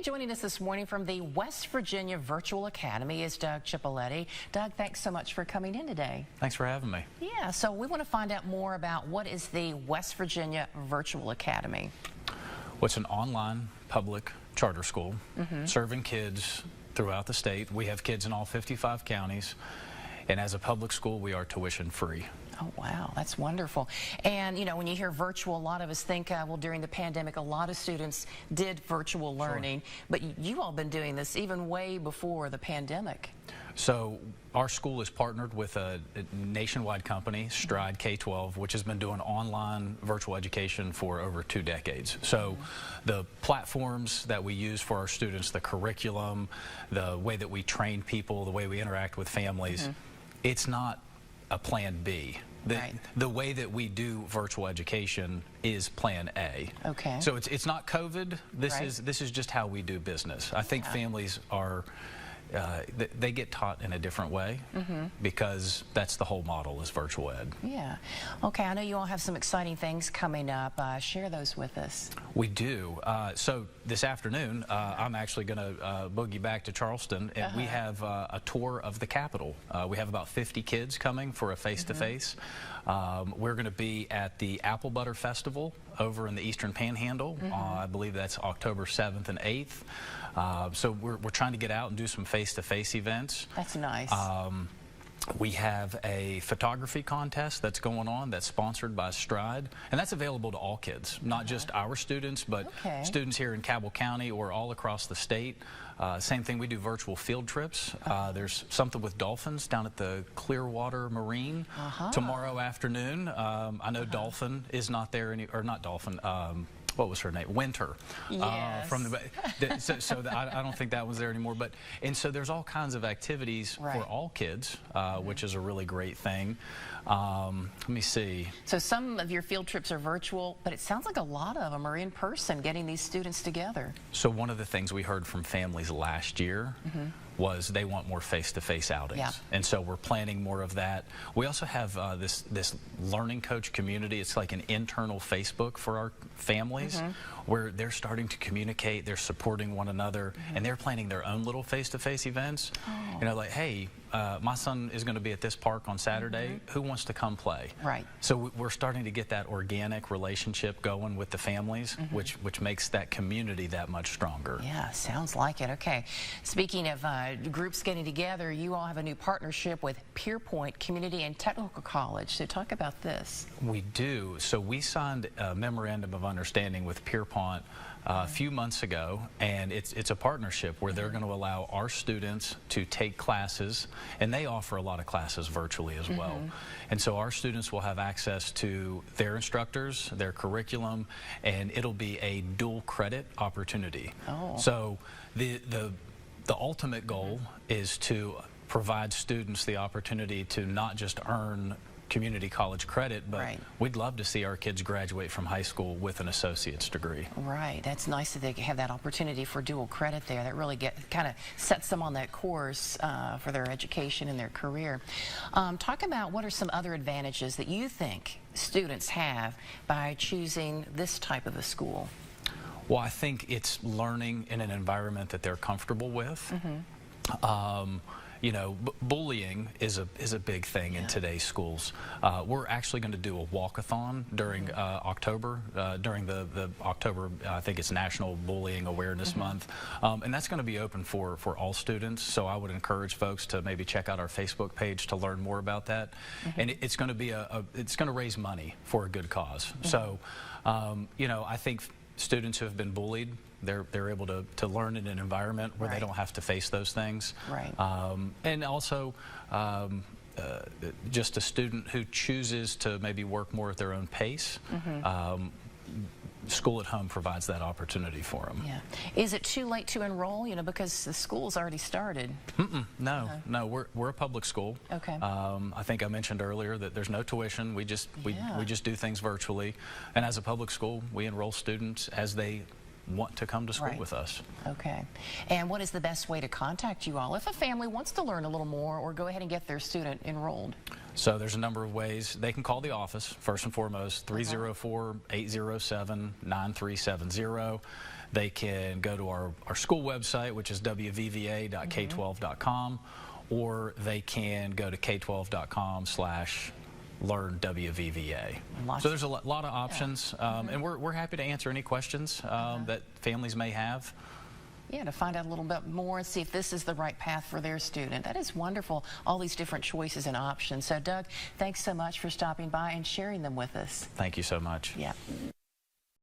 Joining us this morning from the West Virginia Virtual Academy is Doug Chipoletti. Doug, thanks so much for coming in today. Thanks for having me. Yeah, so we want to find out more about what is the West Virginia Virtual Academy. Well, it's an online public charter school serving kids throughout the state. We have kids in all 55 counties, and as a public school, we are tuition free. Oh, wow, that's wonderful. And, you know, when you hear virtual, a lot of us think, well, during the pandemic, a lot of students did virtual learning, but you all been doing this even way before the pandemic. So our school is partnered with a nationwide company, Stride K-12, which has been doing online virtual education for over 2 decades. So the platforms that we use for our students, the curriculum, the way that we train people, the way we interact with families, it's not a plan B. The way that we do virtual education is plan A. Okay. So it's not COVID. This is just how we do business. I think families are they get taught in a different way because that's the whole model is virtual ed. Yeah. Okay, I know you all have some exciting things coming up. Share those with us. We do. So this afternoon, I'm actually going to boogie back to Charleston, and we have a tour of the Capitol. We have about 50 kids coming for a face-to-face. We're going to be at the Apple Butter Festival over in the Eastern Panhandle. I believe that's October 7th and 8th. So we're trying to get out and do some face-to-face events. That's nice. We have a photography contest that's going on that's sponsored by Stride, and that's available to all kids, not just our students, but students here in Cabell County or all across the state. Same thing, we do virtual field trips. There's something with dolphins down at the Clearwater Marine tomorrow afternoon. I know Dolphin is not there, or not Dolphin. What was her name? Winter. Yes. I don't think that one's there anymore. And so there's all kinds of activities for all kids, which is a really great thing. Let me see. So some of your field trips are virtual, but it sounds like a lot of them are in person, getting these students together. So one of the things we heard from families last year was they want more face-to-face outings. And so we're planning more of that. We also have this learning coach community. It's like an internal Facebook for our families where they're starting to communicate, they're supporting one another, and they're planning their own little face-to-face events. You know, like, hey, my son is going to be at this park on Saturday. Who wants to come play? Right. So we're starting to get that organic relationship going with the families, which makes that community that much stronger. Yeah, sounds like it. Okay. Speaking of groups getting together, you all have a new partnership with Pierpoint Community and Technical College. So talk about this. We do. So we signed a memorandum of understanding with Pierpoint a few months ago, and it's a partnership where they're going to allow our students to take classes, and they offer a lot of classes virtually as well. And so our students will have access to their instructors, their curriculum, and it'll be a dual credit opportunity. So the ultimate goal is to provide students the opportunity to not just earn community college credit, but we'd love to see our kids graduate from high school with an associate's degree. Right. That's nice that they have that opportunity for dual credit there. That really kind of sets them on that course for their education and their career. Talk about what are some other advantages that you think students have by choosing this type of a school? Well, I think it's learning in an environment that they're comfortable with. You know, bullying is a big thing in today's schools. We're actually going to do a walkathon during October, during the October, I think it's National Bullying Awareness Month, and that's going to be open for all students. So I would encourage folks to maybe check out our Facebook page to learn more about that. And it's going to be it's going to raise money for a good cause. So, you know, I think students who have been bullied, they're able to learn in an environment where they don't have to face those things. And also, just a student who chooses to maybe work more at their own pace, School at Home provides that opportunity for them. Yeah. Is it too late to enroll, you know, because the school's already started? No, we're a public school. Okay. I think I mentioned earlier that there's no tuition. We just do things virtually. And as a public school, we enroll students as they want to come to school with us. Okay. And what is the best way to contact you all if a family wants to learn a little more or go ahead and get their student enrolled? So there's a number of ways. They can call the office, first and foremost, 304-807-9370. They can go to our school website, which is wvva.k12.com, or they can go to k12.com/learnwvva. So there's a lot of options, and we're happy to answer any questions that families may have. Yeah, to find out a little bit more and see if this is the right path for their student. That is wonderful, all these different choices and options. So, Doug, thanks so much for stopping by and sharing them with us. Thank you so much. Yeah.